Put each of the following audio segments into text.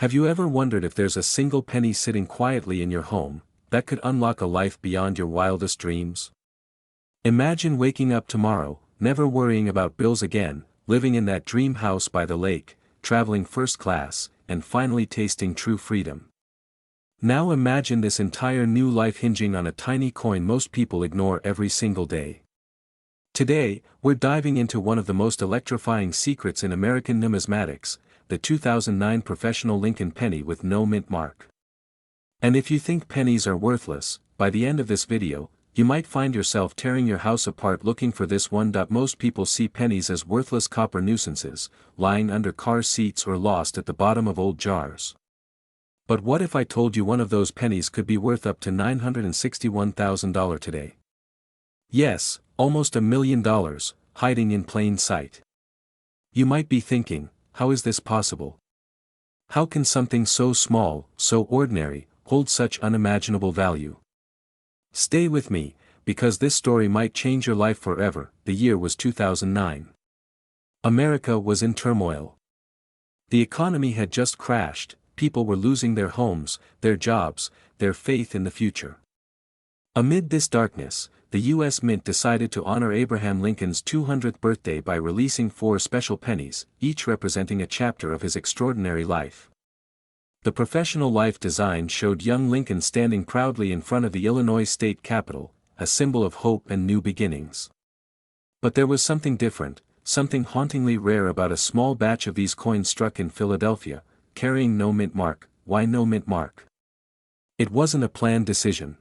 Have you ever wondered if there's a single penny sitting quietly in your home that could unlock a life beyond your wildest dreams? Imagine waking up tomorrow, never worrying about bills again, living in that dream house by the lake, traveling first class, and finally tasting true freedom. Now imagine this entire new life hinging on a tiny coin most people ignore every single day. Today, we're diving into one of the most electrifying secrets in American numismatics, the 2009 professional Lincoln penny with no mint mark. And if you think pennies are worthless, by the end of this video, you might find yourself tearing your house apart looking for this one. Most people see pennies as worthless copper nuisances, lying under car seats or lost at the bottom of old jars. But what if I told you one of those pennies could be worth up to $961,000 today? Yes, almost $1 million, hiding in plain sight. You might be thinking, how is this possible? How can something so small, so ordinary, hold such unimaginable value? Stay with me, because this story might change your life forever. The year was 2009. America was in turmoil. The economy had just crashed, people were losing their homes, their jobs, their faith in the future. Amid this darkness, the U.S. Mint decided to honor Abraham Lincoln's 200th birthday by releasing 4 special pennies, each representing a chapter of his extraordinary life. The professional life design showed young Lincoln standing proudly in front of the Illinois state capitol, a symbol of hope and new beginnings. But there was something different, something hauntingly rare about a small batch of these coins struck in Philadelphia, carrying no mint mark. Why no mint mark? It wasn't a planned decision.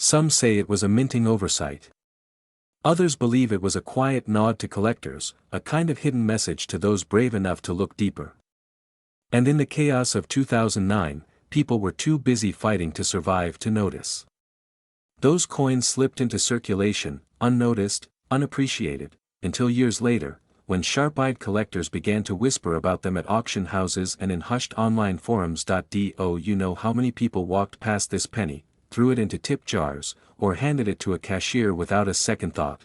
Some say it was a minting oversight. Others believe it was a quiet nod to collectors, a kind of hidden message to those brave enough to look deeper. And in the chaos of 2009, people were too busy fighting to survive to notice. Those coins slipped into circulation, unnoticed, unappreciated, until years later, when sharp-eyed collectors began to whisper about them at auction houses and in hushed online forums. Do you know how many people walked past this penny, threw it into tip jars, or handed it to a cashier without a second thought?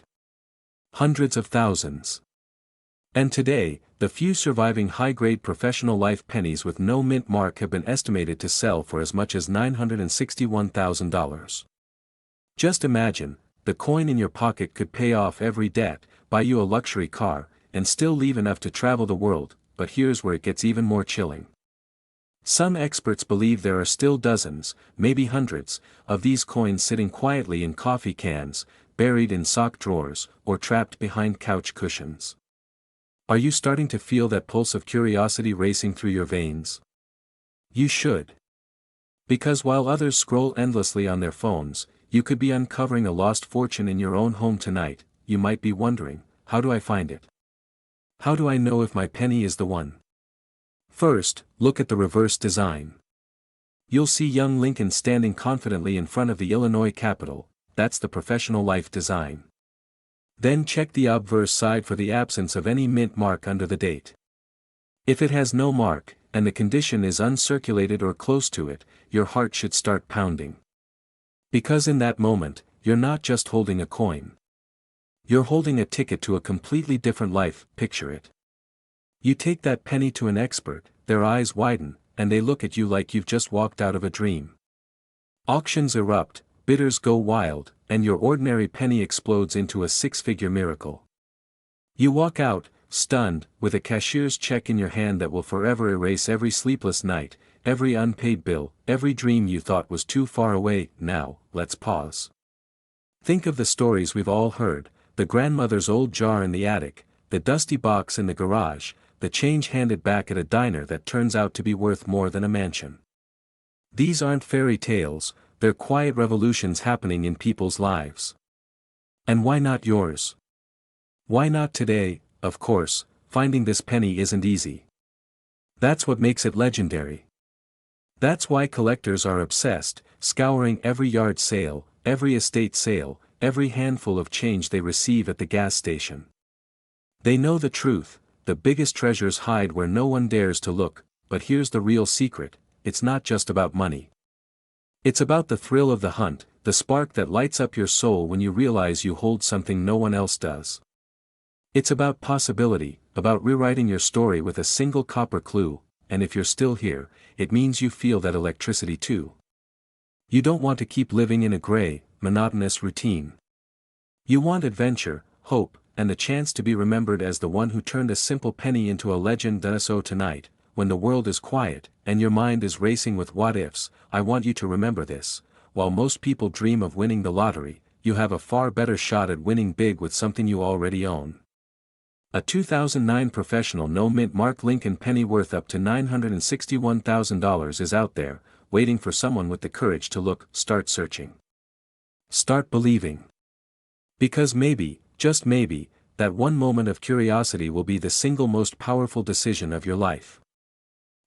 Hundreds of thousands. And today, the few surviving high-grade professional life pennies with no mint mark have been estimated to sell for as much as $961,000. Just imagine, the coin in your pocket could pay off every debt, buy you a luxury car, and still leave enough to travel the world. But here's where it gets even more chilling. Some experts believe there are still dozens, maybe hundreds, of these coins sitting quietly in coffee cans, buried in sock drawers, or trapped behind couch cushions. Are you starting to feel that pulse of curiosity racing through your veins? You should. Because while others scroll endlessly on their phones, you could be uncovering a lost fortune in your own home tonight. You might be wondering, how do I find it? How do I know if my penny is the one? First, look at the reverse design. You'll see young Lincoln standing confidently in front of the Illinois Capitol. That's the professional life design. Then check the obverse side for the absence of any mint mark under the date. If it has no mark, and the condition is uncirculated or close to it, your heart should start pounding. Because in that moment, you're not just holding a coin. You're holding a ticket to a completely different life. Picture it. You take that penny to an expert, their eyes widen, and they look at you like you've just walked out of a dream. Auctions erupt, bidders go wild, and your ordinary penny explodes into a 6-figure miracle. You walk out, stunned, with a cashier's check in your hand that will forever erase every sleepless night, every unpaid bill, every dream you thought was too far away. Now, let's pause. Think of the stories we've all heard: the grandmother's old jar in the attic, the dusty box in the garage, the change handed back at a diner that turns out to be worth more than a mansion. These aren't fairy tales, they're quiet revolutions happening in people's lives. And why not yours? Why not today? Of course, finding this penny isn't easy. That's what makes it legendary. That's why collectors are obsessed, scouring every yard sale, every estate sale, every handful of change they receive at the gas station. They know the truth: the biggest treasures hide where no one dares to look. But here's the real secret: it's not just about money. It's about the thrill of the hunt, the spark that lights up your soul when you realize you hold something no one else does. It's about possibility, about rewriting your story with a single copper clue, and if you're still here, it means you feel that electricity too. You don't want to keep living in a gray, monotonous routine. You want adventure, hope, and the chance to be remembered as the one who turned a simple penny into a legend. So tonight, when the world is quiet, and your mind is racing with what-ifs, I want you to remember this: while most people dream of winning the lottery, you have a far better shot at winning big with something you already own. A 2009 professional no-mint Mark Lincoln penny worth up to $961,000 is out there, waiting for someone with the courage to look. Start searching. Start believing. Because maybe, just maybe, that one moment of curiosity will be the single most powerful decision of your life.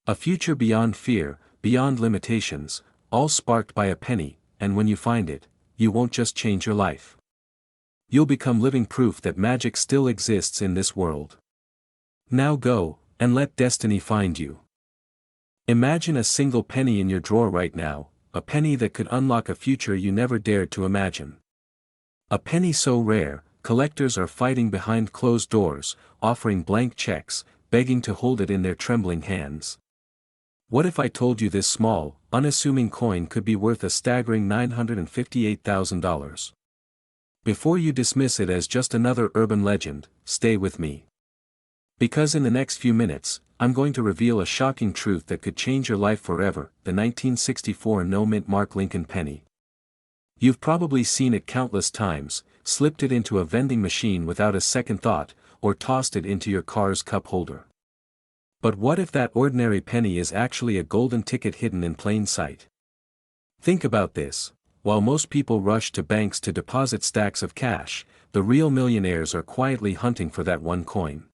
A future beyond fear, beyond limitations, all sparked by a penny, and when you find it, you won't just change your life. You'll become living proof that magic still exists in this world. Now go, and let destiny find you. Imagine a single penny in your drawer right now, a penny that could unlock a future you never dared to imagine. A penny so rare, collectors are fighting behind closed doors, offering blank checks, begging to hold it in their trembling hands. What if I told you this small, unassuming coin could be worth a staggering $958,000? Before you dismiss it as just another urban legend, stay with me. Because in the next few minutes, I'm going to reveal a shocking truth that could change your life forever: the 1964 no-mint Mark Lincoln penny. You've probably seen it countless times, slipped it into a vending machine without a second thought, or tossed it into your car's cup holder. But what if that ordinary penny is actually a golden ticket hidden in plain sight? Think about this: while most people rush to banks to deposit stacks of cash, the real millionaires are quietly hunting for that one coin.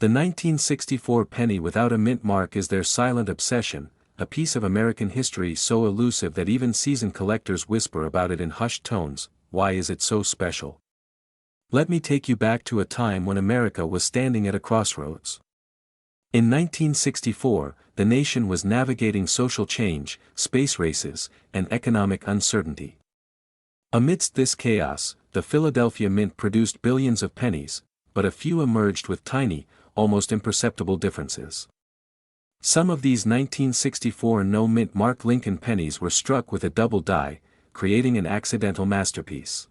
The 1964 penny without a mint mark is their silent obsession, a piece of American history so elusive that even seasoned collectors whisper about it in hushed tones. Why is it so special? Let me take you back to a time when America was standing at a crossroads. In 1964, the nation was navigating social change, space races, and economic uncertainty. Amidst this chaos, the Philadelphia Mint produced billions of pennies, but a few emerged with tiny, almost imperceptible differences. Some of these 1964 no-mint Mark Lincoln pennies were struck with a double die, creating an accidental masterpiece.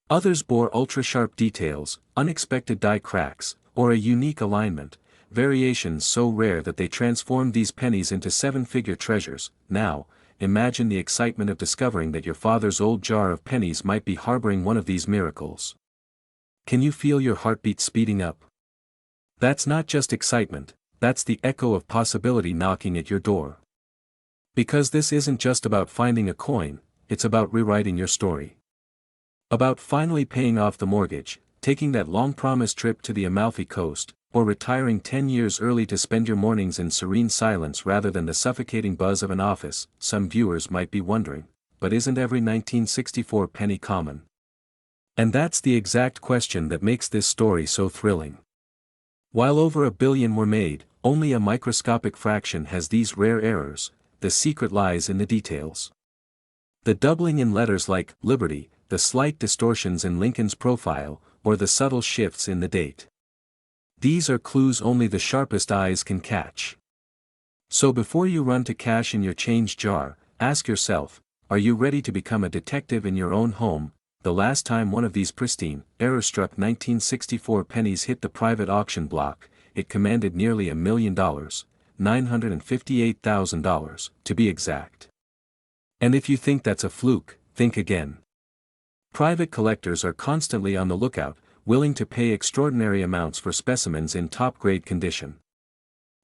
Others bore ultra-sharp details, unexpected die cracks, or a unique alignment, variations so rare that they transformed these pennies into seven-figure treasures. Now, imagine the excitement of discovering that your father's old jar of pennies might be harboring one of these miracles. Can you feel your heartbeat speeding up? That's not just excitement, that's the echo of possibility knocking at your door. Because this isn't just about finding a coin, it's about rewriting your story. About finally paying off the mortgage, taking that long-promised trip to the Amalfi Coast, or retiring 10 years early to spend your mornings in serene silence rather than the suffocating buzz of an office. Some viewers might be wondering, but isn't every 1964 penny common? And that's the exact question that makes this story so thrilling. While over 1 billion were made, only a microscopic fraction has these rare errors. The secret lies in the details. The doubling in letters like Liberty, the slight distortions in Lincoln's profile, or the subtle shifts in the date. These are clues only the sharpest eyes can catch. So before you run to cash in your change jar, ask yourself, are you ready to become a detective in your own home? The last time one of these pristine, error-struck 1964 pennies hit the private auction block, it commanded nearly $1 million, $958,000, to be exact. And if you think that's a fluke, think again. Private collectors are constantly on the lookout, willing to pay extraordinary amounts for specimens in top-grade condition.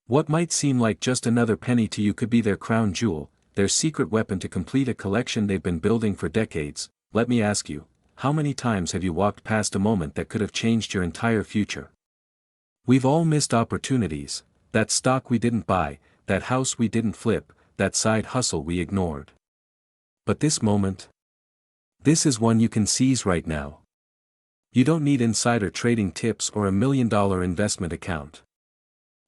What might seem like just another penny to you could be their crown jewel, their secret weapon to complete a collection they've been building for decades. Let me ask you, how many times have you walked past a moment that could have changed your entire future? We've all missed opportunities: that stock we didn't buy, that house we didn't flip, that side hustle we ignored. But this moment? This is one you can seize right now. You don't need insider trading tips or $1 million investment account.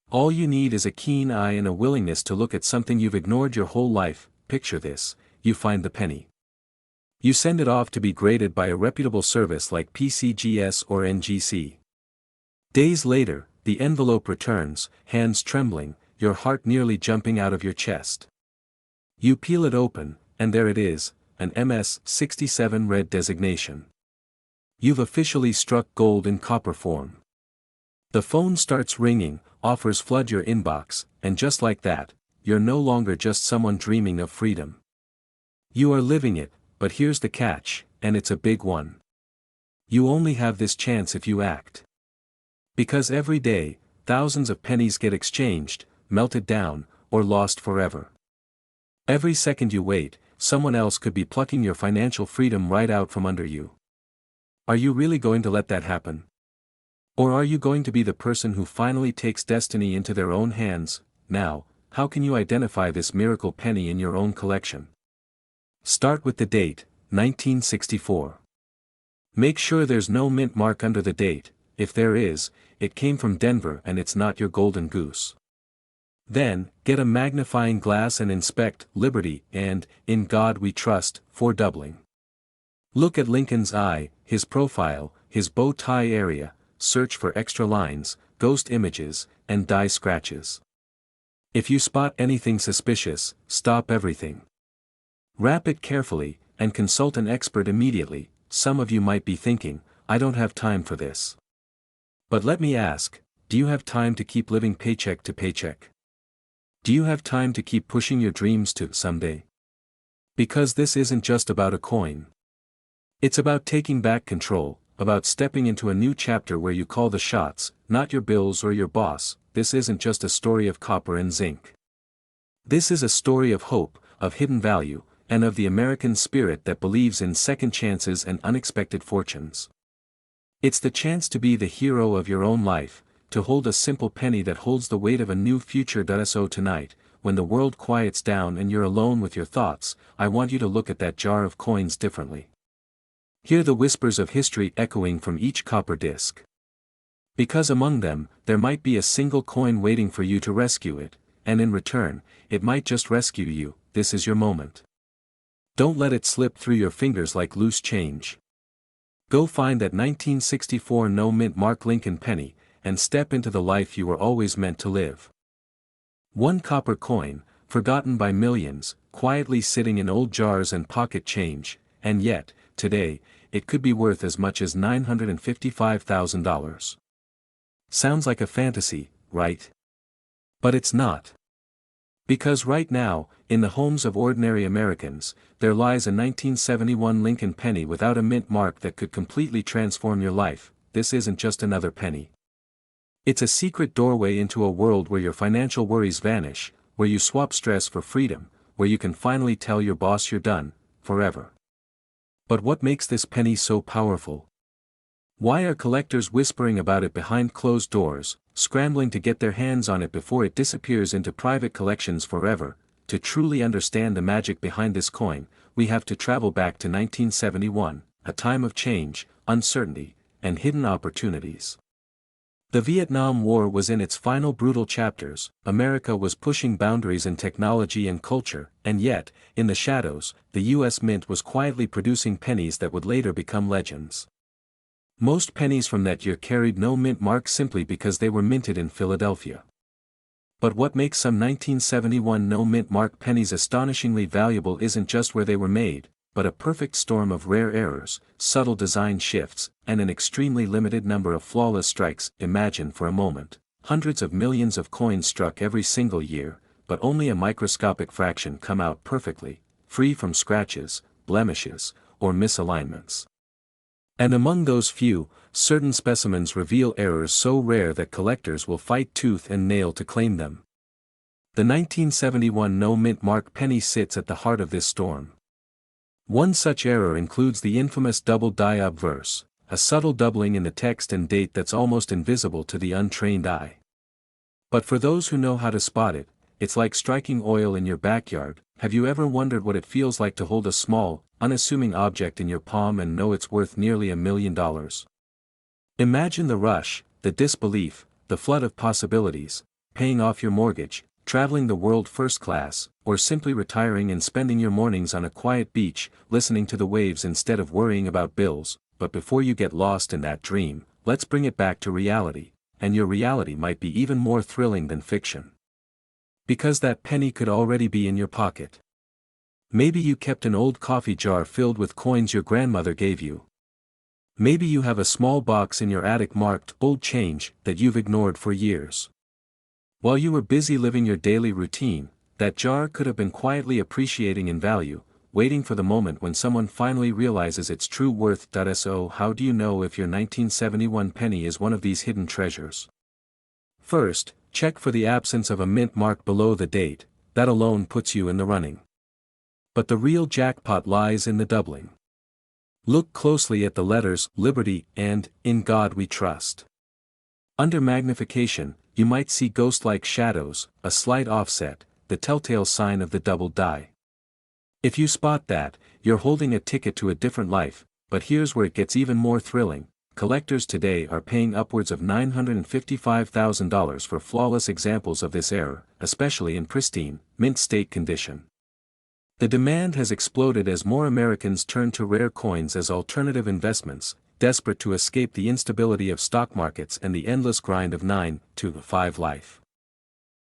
All you need is a keen eye and a willingness to look at something you've ignored your whole life. Picture this: you find the penny. You send it off to be graded by a reputable service like PCGS or NGC. Days later, the envelope returns, hands trembling, your heart nearly jumping out of your chest. You peel it open, and there it is, an MS-67 red designation. You've officially struck gold in copper form. The phone starts ringing, offers flood your inbox, and just like that, you're no longer just someone dreaming of freedom. You are living it, but here's the catch, and it's a big one. You only have this chance if you act. Because every day, thousands of pennies get exchanged, melted down, or lost forever. Every second you wait, someone else could be plucking your financial freedom right out from under you. Are you really going to let that happen? Or are you going to be the person who finally takes destiny into their own hands? Now, how can you identify this miracle penny in your own collection? Start with the date, 1964. Make sure there's no mint mark under the date. If there is, it came from Denver and it's not your golden goose. Then, get a magnifying glass and inspect Liberty and In God We Trust for doubling. Look at Lincoln's eye, his profile, his bow tie area, search for extra lines, ghost images, and die scratches. If you spot anything suspicious, stop everything. Wrap it carefully, and consult an expert immediately. Some of you might be thinking, I don't have time for this. But let me ask, do you have time to keep living paycheck to paycheck? Do you have time to keep pushing your dreams to someday? Because this isn't just about a coin. It's about taking back control, about stepping into a new chapter where you call the shots, not your bills or your boss. This isn't just a story of copper and zinc. This is a story of hope, of hidden value, and of the American spirit that believes in second chances and unexpected fortunes. It's the chance to be the hero of your own life, to hold a simple penny that holds the weight of a new future. So tonight, when the world quiets down and you're alone with your thoughts, I want you to look at that jar of coins differently. Hear the whispers of history echoing from each copper disc. Because among them, there might be a single coin waiting for you to rescue it, and in return, it might just rescue you. This is your moment. Don't let it slip through your fingers like loose change. Go find that 1964 no mint mark Lincoln penny, and step into the life you were always meant to live. One copper coin, forgotten by millions, quietly sitting in old jars and pocket change, and yet, today, it could be worth as much as $955,000. Sounds like a fantasy, right? But it's not. Because right now, in the homes of ordinary Americans, there lies a 1971 Lincoln penny without a mint mark that could completely transform your life. This isn't just another penny. It's a secret doorway into a world where your financial worries vanish, where you swap stress for freedom, where you can finally tell your boss you're done, forever. But what makes this penny so powerful? Why are collectors whispering about it behind closed doors, scrambling to get their hands on it before it disappears into private collections forever? To truly understand the magic behind this coin, we have to travel back to 1971, a time of change, uncertainty, and hidden opportunities. The Vietnam War was in its final brutal chapters. America was pushing boundaries in technology and culture, and yet, in the shadows, the U.S. Mint was quietly producing pennies that would later become legends. Most pennies from that year carried no mint mark simply because they were minted in Philadelphia. But what makes some 1971 no mint mark pennies astonishingly valuable isn't just where they were made, but a perfect storm of rare errors, subtle design shifts, and an extremely limited number of flawless strikes. Imagine for a moment, hundreds of millions of coins struck every single year, but only a microscopic fraction come out perfectly, free from scratches, blemishes, or misalignments. And among those few, certain specimens reveal errors so rare that collectors will fight tooth and nail to claim them. The 1971 no mint mark penny sits at the heart of this storm. One such error includes the infamous double die obverse, a subtle doubling in the text and date that's almost invisible to the untrained eye. But for those who know how to spot it, it's like striking oil in your backyard. Have you ever wondered what it feels like to hold a small, unassuming object in your palm and know it's worth nearly $1 million? Imagine the rush, the disbelief, the flood of possibilities: paying off your mortgage, traveling the world first class, or simply retiring and spending your mornings on a quiet beach, listening to the waves instead of worrying about bills. But before you get lost in that dream, let's bring it back to reality, and your reality might be even more thrilling than fiction. Because that penny could already be in your pocket. Maybe you kept an old coffee jar filled with coins your grandmother gave you. Maybe you have a small box in your attic marked "old change" that you've ignored for years. While you were busy living your daily routine, that jar could have been quietly appreciating in value, waiting for the moment when someone finally realizes its true worth. So how do you know if your 1971 penny is one of these hidden treasures? First, check for the absence of a mint mark below the date. That alone puts you in the running. But the real jackpot lies in the doubling. Look closely at the letters "Liberty" and "In God We Trust." Under magnification, you might see ghost-like shadows, a slight offset, the telltale sign of the doubled die. If you spot that, you're holding a ticket to a different life. But here's where it gets even more thrilling. Collectors today are paying upwards of $955,000 for flawless examples of this error, especially in pristine, mint state condition. The demand has exploded as more Americans turn to rare coins as alternative investments, desperate to escape the instability of stock markets and the endless grind of 9 to 5 life.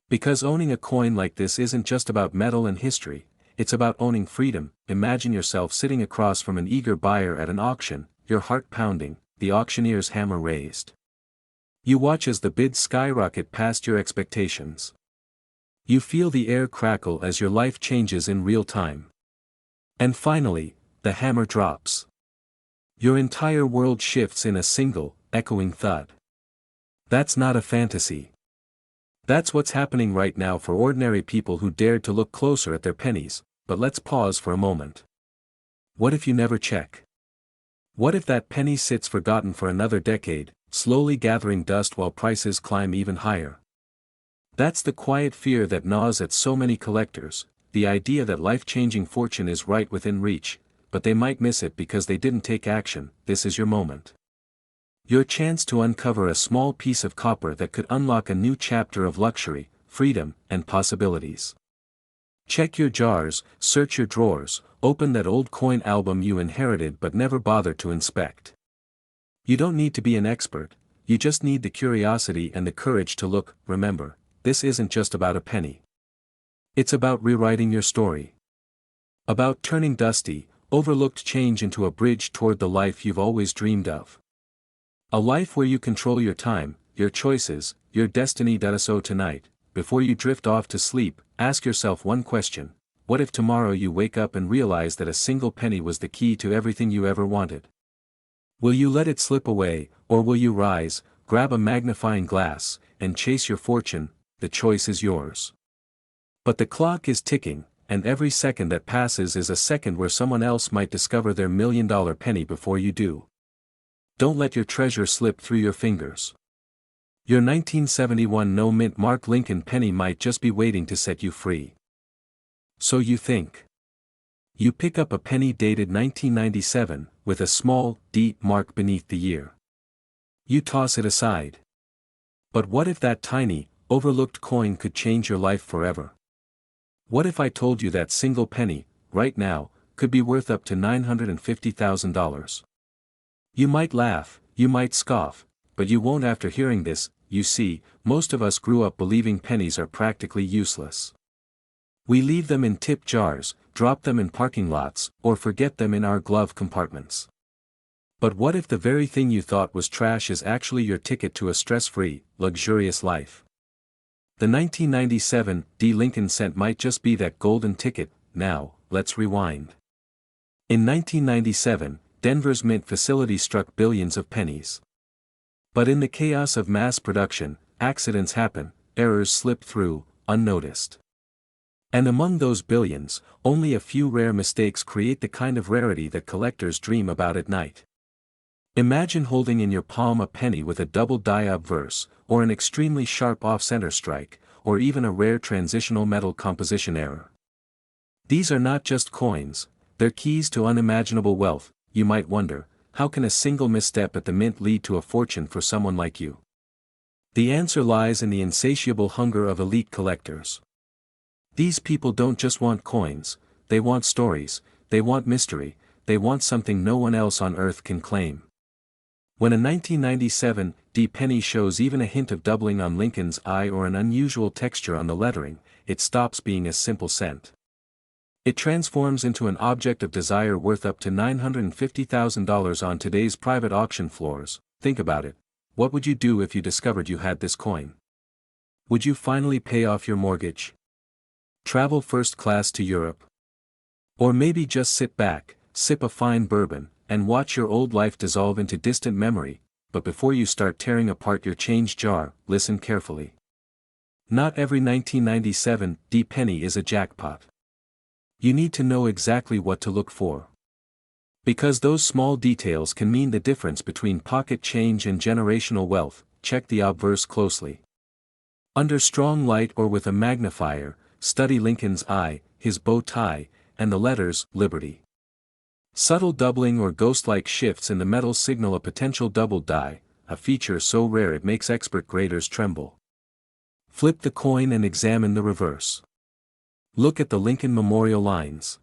Because owning a coin like this isn't just about metal and history, it's about owning freedom. Imagine yourself sitting across from an eager buyer at an auction, your heart pounding, the auctioneer's hammer raised. You watch as the bids skyrocket past your expectations. You feel the air crackle as your life changes in real time. And finally, the hammer drops. Your entire world shifts in a single, echoing thud. That's not a fantasy. That's what's happening right now for ordinary people who dared to look closer at their pennies. But let's pause for a moment. What if you never check? What if that penny sits forgotten for another decade, slowly gathering dust while prices climb even higher? That's the quiet fear that gnaws at so many collectors, the idea that life-changing fortune is right within reach, but they might miss it because they didn't take action. This is your moment. Your chance to uncover a small piece of copper that could unlock a new chapter of luxury, freedom, and possibilities. Check your jars, search your drawers, open that old coin album you inherited but never bothered to inspect. You don't need to be an expert, you just need the curiosity and the courage to look. Remember, this isn't just about a penny. It's about rewriting your story. About turning dusty, overlooked change into a bridge toward the life you've always dreamed of. A life where you control your time, your choices, your destiny. So tonight, before you drift off to sleep, ask yourself one question: what if tomorrow you wake up and realize that a single penny was the key to everything you ever wanted? Will you let it slip away, or will you rise, grab a magnifying glass, and chase your fortune? The choice is yours. But the clock is ticking, and every second that passes is a second where someone else might discover their $1,000,000 penny before you do. Don't let your treasure slip through your fingers. Your 1971 no-mint Mark Lincoln penny might just be waiting to set you free. So you think. You pick up a penny dated 1997, with a small, deep mark beneath the year. You toss it aside. But what if that tiny, overlooked coin could change your life forever? What if I told you that single penny, right now, could be worth up to $950,000? You might laugh, you might scoff, but you won't after hearing this. You see, most of us grew up believing pennies are practically useless. We leave them in tip jars, drop them in parking lots, or forget them in our glove compartments. But what if the very thing you thought was trash is actually your ticket to a stress-free, luxurious life? The 1997 Lincoln cent might just be that golden ticket. Now, let's rewind. In 1997, Denver's mint facility struck billions of pennies. But in the chaos of mass production, accidents happen, errors slip through, unnoticed. And among those billions, only a few rare mistakes create the kind of rarity that collectors dream about at night. Imagine holding in your palm a penny with a double die obverse, or an extremely sharp off-center strike, or even a rare transitional metal composition error. These are not just coins, they're keys to unimaginable wealth. You might wonder, how can a single misstep at the mint lead to a fortune for someone like you? The answer lies in the insatiable hunger of elite collectors. These people don't just want coins, they want stories, they want mystery, they want something no one else on earth can claim. When a 1997 D penny shows even a hint of doubling on Lincoln's eye or an unusual texture on the lettering, it stops being a simple cent. It transforms into an object of desire worth up to $950,000 on today's private auction floors. Think about it. What would you do if you discovered you had this coin? Would you finally pay off your mortgage? Travel first class to Europe? Or maybe just sit back, sip a fine bourbon, and watch your old life dissolve into distant memory? But before you start tearing apart your change jar, listen carefully. Not every 1997 D penny is a jackpot. You need to know exactly what to look for. Because those small details can mean the difference between pocket change and generational wealth. Check the obverse closely. Under strong light or with a magnifier, study Lincoln's eye, his bow tie, and the letters Liberty. Subtle doubling or ghost-like shifts in the metal signal a potential double die, a feature so rare it makes expert graders tremble. Flip the coin and examine the reverse. Look at the Lincoln Memorial lines.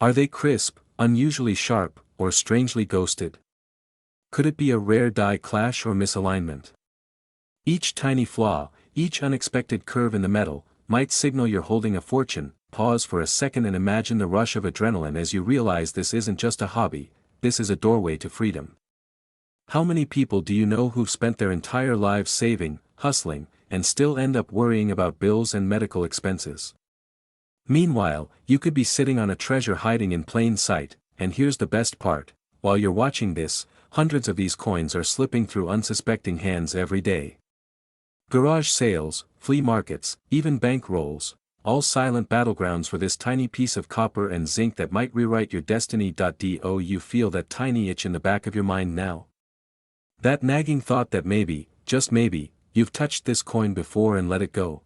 Are they crisp, unusually sharp, or strangely ghosted? Could it be a rare die clash or misalignment? Each tiny flaw, each unexpected curve in the metal, might signal you're holding a fortune. Pause for a second and imagine the rush of adrenaline as you realize this isn't just a hobby, this is a doorway to freedom. How many people do you know who've spent their entire lives saving, hustling, and still end up worrying about bills and medical expenses? Meanwhile, you could be sitting on a treasure hiding in plain sight, and here's the best part: while you're watching this, hundreds of these coins are slipping through unsuspecting hands every day. Garage sales, flea markets, even bank rolls, all silent battlegrounds for this tiny piece of copper and zinc that might rewrite your destiny. Do you feel that tiny itch in the back of your mind now? That nagging thought that maybe, just maybe, you've touched this coin before and let it go?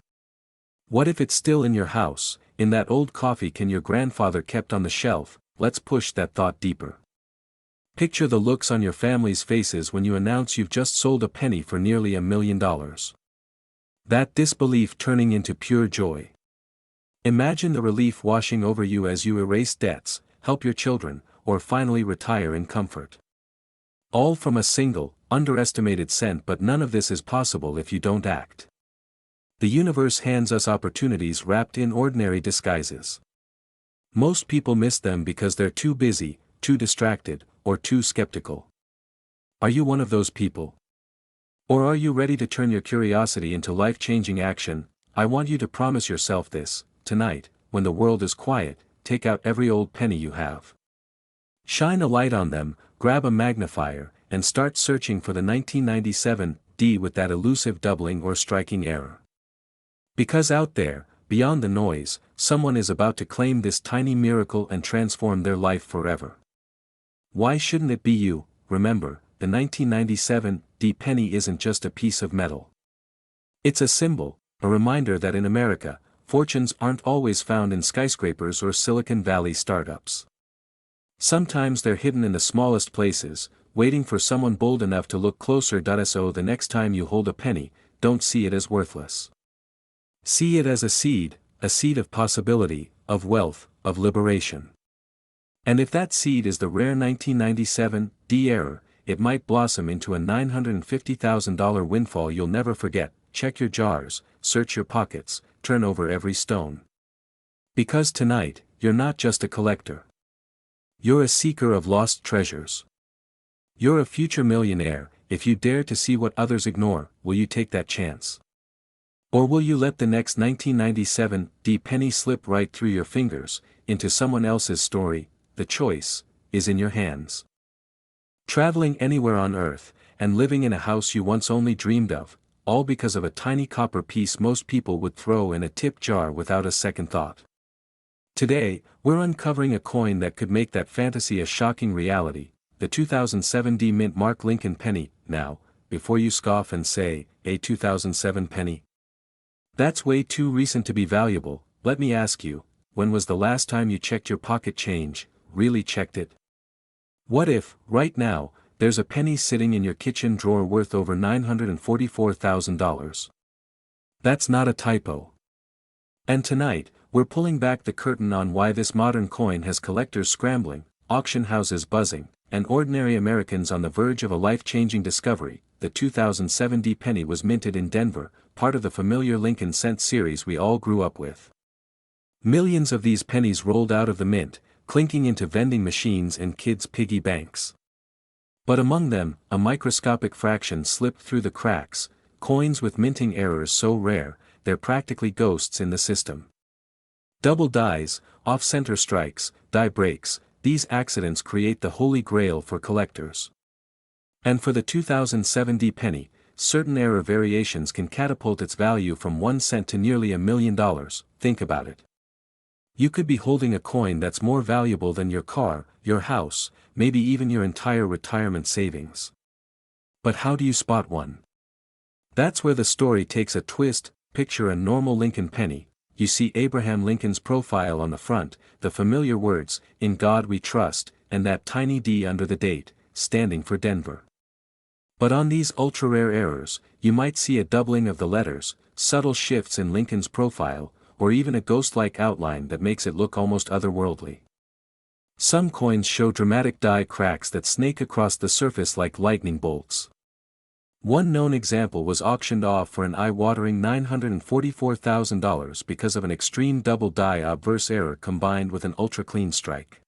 What if it's still in your house, in that old coffee can your grandfather kept on the shelf? Let's push that thought deeper. Picture the looks on your family's faces when you announce you've just sold a penny for nearly $1 million. That disbelief turning into pure joy. Imagine the relief washing over you as you erase debts, help your children, or finally retire in comfort. All from a single, underestimated cent. But none of this is possible if you don't act. The universe hands us opportunities wrapped in ordinary disguises. Most people miss them because they're too busy, too distracted, or too skeptical. Are you one of those people? Or are you ready to turn your curiosity into life-changing action? I want you to promise yourself this: tonight, when the world is quiet, take out every old penny you have. Shine a light on them, grab a magnifier, and start searching for the 1997 D with that elusive doubling or striking error. Because out there, beyond the noise, someone is about to claim this tiny miracle and transform their life forever. Why shouldn't it be you? Remember, the 1997 D penny isn't just a piece of metal. It's a symbol, a reminder that in America, fortunes aren't always found in skyscrapers or Silicon Valley startups. Sometimes they're hidden in the smallest places, waiting for someone bold enough to look closer. So the next time you hold a penny, don't see it as worthless. See it as a seed of possibility, of wealth, of liberation. And if that seed is the rare 1997 D error, it might blossom into a $950,000 windfall you'll never forget. Check your jars, search your pockets, turn over every stone. Because tonight, you're not just a collector. You're a seeker of lost treasures. You're a future millionaire. If you dare to see what others ignore, will you take that chance? Or will you let the next 1997 D penny slip right through your fingers, into someone else's story? The choice is in your hands. Traveling anywhere on Earth, and living in a house you once only dreamed of, all because of a tiny copper piece most people would throw in a tip jar without a second thought. Today, we're uncovering a coin that could make that fantasy a shocking reality, the 2007 D Mint Mark Lincoln penny. Now, before you scoff and say, a 2007 penny? That's way too recent to be valuable. Let me ask you, when was the last time you checked your pocket change, really checked it? What if, right now, there's a penny sitting in your kitchen drawer worth over $944,000? That's not a typo. And tonight, we're pulling back the curtain on why this modern coin has collectors scrambling, auction houses buzzing, and ordinary Americans on the verge of a life-changing discovery. The 2007 penny was minted in Denver, part of the familiar Lincoln cent series we all grew up with. Millions of these pennies rolled out of the mint, clinking into vending machines and kids' piggy banks. But among them, a microscopic fraction slipped through the cracks, coins with minting errors so rare, they're practically ghosts in the system. Double dies, off-center strikes, die breaks, these accidents create the holy grail for collectors. And for the 2007 penny, certain error variations can catapult its value from 1 cent to nearly $1 million. Think about it. You could be holding a coin that's more valuable than your car, your house, maybe even your entire retirement savings. But how do you spot one? That's where the story takes a twist. Picture a normal Lincoln penny. You see Abraham Lincoln's profile on the front, the familiar words, "In God We Trust," and that tiny D under the date, standing for Denver. But on these ultra-rare errors, you might see a doubling of the letters, subtle shifts in Lincoln's profile, or even a ghost-like outline that makes it look almost otherworldly. Some coins show dramatic die cracks that snake across the surface like lightning bolts. One known example was auctioned off for an eye-watering $944,000 because of an extreme double die obverse error combined with an ultra-clean strike.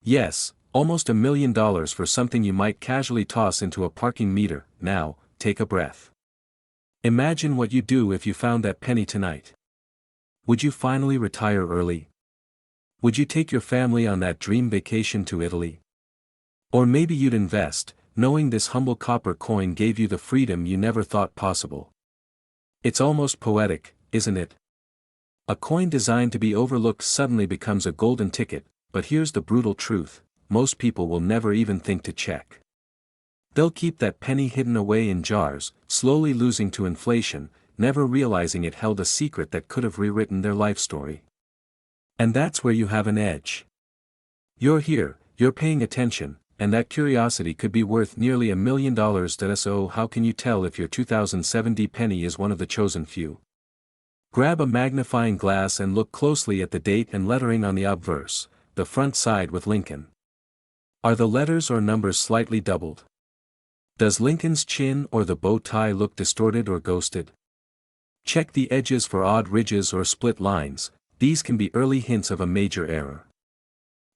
Yes, almost $1 million for something you might casually toss into a parking meter. Now, take a breath. Imagine what you'd do if you found that penny tonight. Would you finally retire early? Would you take your family on that dream vacation to Italy? Or maybe you'd invest, knowing this humble copper coin gave you the freedom you never thought possible. It's almost poetic, isn't it? A coin designed to be overlooked suddenly becomes a golden ticket, but here's the brutal truth: most people will never even think to check. They'll keep that penny hidden away in jars, slowly losing to inflation, never realizing it held a secret that could have rewritten their life story. And that's where you have an edge. You're here, you're paying attention, and that curiosity could be worth nearly $1 million. So how can you tell if your 2007 penny is one of the chosen few? Grab a magnifying glass and look closely at the date and lettering on the obverse, the front side with Lincoln. Are the letters or numbers slightly doubled? Does Lincoln's chin or the bow tie look distorted or ghosted? Check the edges for odd ridges or split lines. These can be early hints of a major error.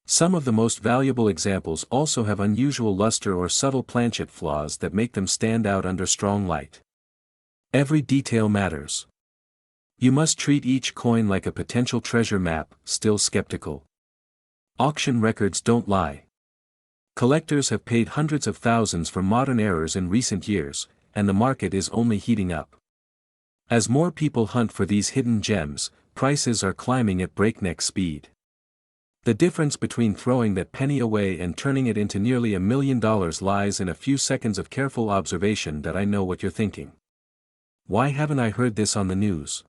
Some of the most valuable examples also have unusual luster or subtle planchet flaws that make them stand out under strong light. Every detail matters. You must treat each coin like a potential treasure map. Still skeptical? Auction records don't lie. Collectors have paid hundreds of thousands for modern errors in recent years, and the market is only heating up. As more people hunt for these hidden gems, prices are climbing at breakneck speed. The difference between throwing that penny away and turning it into nearly $1 million lies in a few seconds of careful observation. That I know what you're thinking. Why haven't I heard this on the news?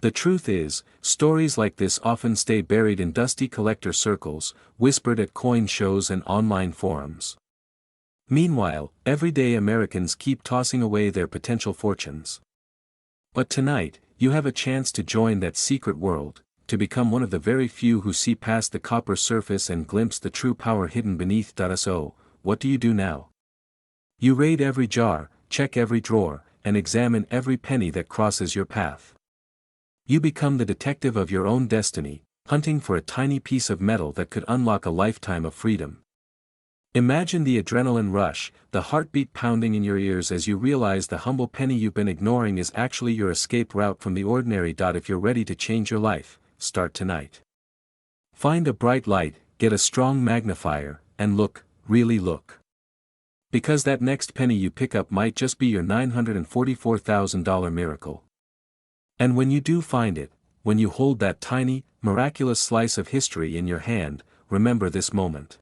The truth is, stories like this often stay buried in dusty collector circles, whispered at coin shows and online forums. Meanwhile, everyday Americans keep tossing away their potential fortunes. But tonight, you have a chance to join that secret world, to become one of the very few who see past the copper surface and glimpse the true power hidden beneath. So, what do you do now? You raid every jar, check every drawer, and examine every penny that crosses your path. You become the detective of your own destiny, hunting for a tiny piece of metal that could unlock a lifetime of freedom. Imagine the adrenaline rush, the heartbeat pounding in your ears as you realize the humble penny you've been ignoring is actually your escape route from the ordinary. If you're ready to change your life, start tonight. Find a bright light, get a strong magnifier, and look, really look. Because that next penny you pick up might just be your $944,000 miracle. And when you do find it, when you hold that tiny, miraculous slice of history in your hand, remember this moment.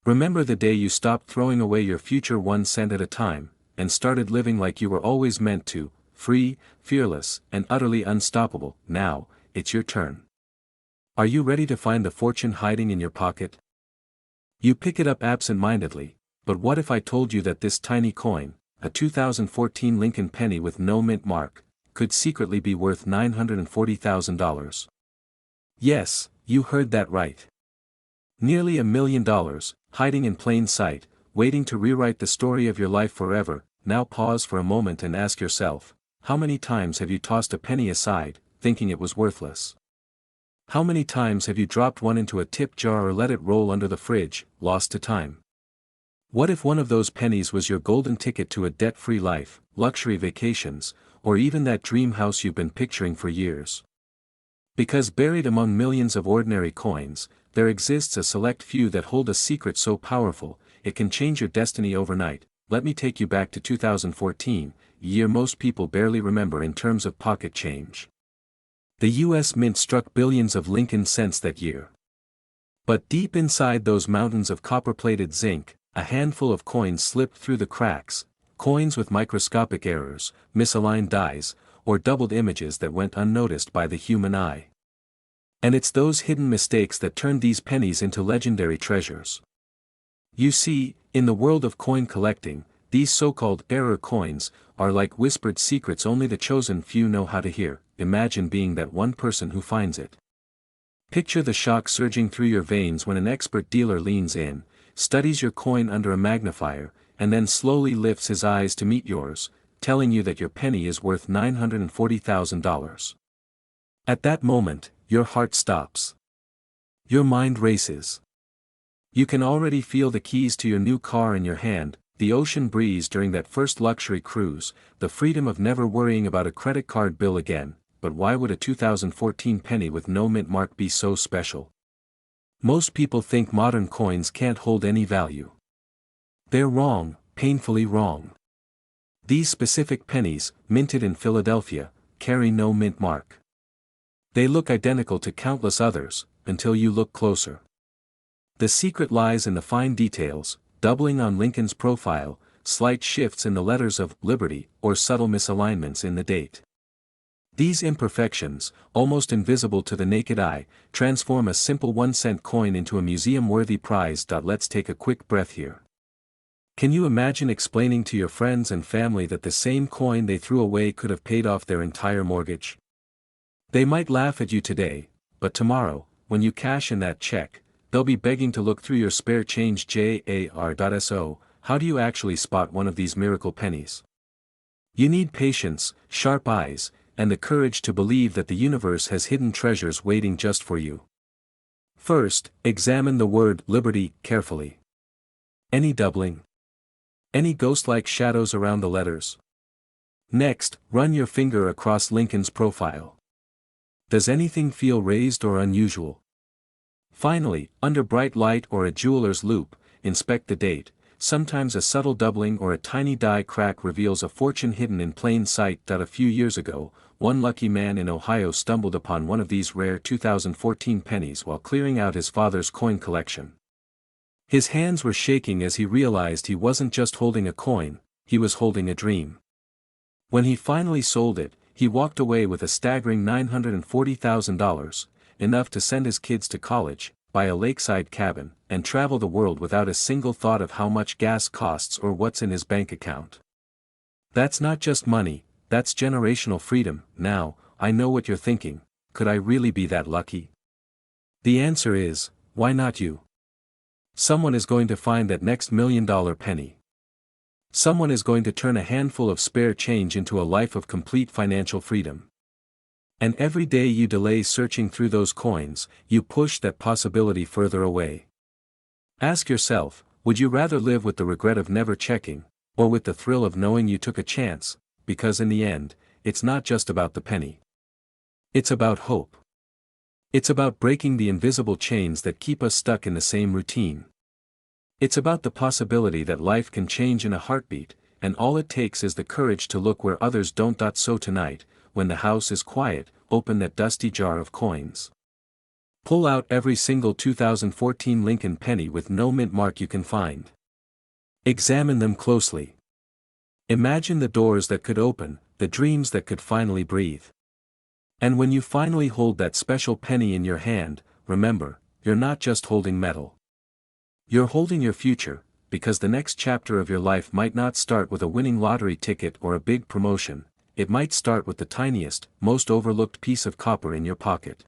Remember the day you stopped throwing away your future 1 cent at a time, and started living like you were always meant to, free, fearless, and utterly unstoppable. Now, it's your turn. Are you ready to find the fortune hiding in your pocket? You pick it up absent-mindedly, but what if I told you that this tiny coin, a 2014 Lincoln penny with no mint mark, could secretly be worth $940,000? Yes, you heard that right. Nearly $1 million, hiding in plain sight, waiting to rewrite the story of your life forever. Now pause for a moment and ask yourself, how many times have you tossed a penny aside, thinking it was worthless? How many times have you dropped one into a tip jar or let it roll under the fridge, lost to time? What if one of those pennies was your golden ticket to a debt-free life, luxury vacations, or even that dream house you've been picturing for years? Because buried among millions of ordinary coins, there exists a select few that hold a secret so powerful, it can change your destiny overnight. Let me take you back to 2014, a year most people barely remember in terms of pocket change. The US Mint struck billions of Lincoln cents that year. But deep inside those mountains of copper-plated zinc, a handful of coins slipped through the cracks, coins with microscopic errors, misaligned dies, or doubled images that went unnoticed by the human eye. And it's those hidden mistakes that turned these pennies into legendary treasures. You see, in the world of coin collecting, these so-called error coins are like whispered secrets only the chosen few know how to hear. Imagine being that one person who finds it. Picture the shock surging through your veins when an expert dealer leans in, studies your coin under a magnifier, and then slowly lifts his eyes to meet yours, telling you that your penny is worth $940,000. At that moment, your heart stops. Your mind races. You can already feel the keys to your new car in your hand, the ocean breeze during that first luxury cruise, the freedom of never worrying about a credit card bill again. But why would a 2014 penny with no mint mark be so special? Most people think modern coins can't hold any value. They're wrong, painfully wrong. These specific pennies, minted in Philadelphia, carry no mint mark. They look identical to countless others, until you look closer. The secret lies in the fine details, doubling on Lincoln's profile, slight shifts in the letters of Liberty, or subtle misalignments in the date. These imperfections, almost invisible to the naked eye, transform a simple 1-cent coin into a museum-worthy prize. Let's take a quick breath here. Can you imagine explaining to your friends and family that the same coin they threw away could have paid off their entire mortgage? They might laugh at you today, but tomorrow, when you cash in that check, they'll be begging to look through your spare change. JAR.so, how do you actually spot one of these miracle pennies? You need patience, sharp eyes, and the courage to believe that the universe has hidden treasures waiting just for you. First, examine the word Liberty carefully. Any doubling? Any ghost-like shadows around the letters? Next, run your finger across Lincoln's profile. Does anything feel raised or unusual? Finally, under bright light or a jeweler's loupe, inspect the date. Sometimes a subtle doubling or a tiny die crack reveals a fortune hidden in plain sight. A few years ago, one lucky man in Ohio stumbled upon one of these rare 2014 pennies while clearing out his father's coin collection. His hands were shaking as he realized he wasn't just holding a coin, he was holding a dream. When he finally sold it, he walked away with a staggering $940,000, enough to send his kids to college, buy a lakeside cabin, and travel the world without a single thought of how much gas costs or what's in his bank account. That's not just money, that's generational freedom. Now, I know what you're thinking, could I really be that lucky? The answer is, why not you? Someone is going to find that next $1 million penny. Someone is going to turn a handful of spare change into a life of complete financial freedom. And every day you delay searching through those coins, you push that possibility further away. Ask yourself, would you rather live with the regret of never checking, or with the thrill of knowing you took a chance? Because in the end, it's not just about the penny. It's about hope. It's about breaking the invisible chains that keep us stuck in the same routine. It's about the possibility that life can change in a heartbeat, and all it takes is the courage to look where others don't. So tonight, when the house is quiet, open that dusty jar of coins. Pull out every single 2014 Lincoln penny with no mint mark you can find. Examine them closely. Imagine the doors that could open, the dreams that could finally breathe. And when you finally hold that special penny in your hand, remember, you're not just holding metal. You're holding your future, because the next chapter of your life might not start with a winning lottery ticket or a big promotion, it might start with the tiniest, most overlooked piece of copper in your pocket.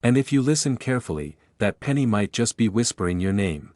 And if you listen carefully, that penny might just be whispering your name.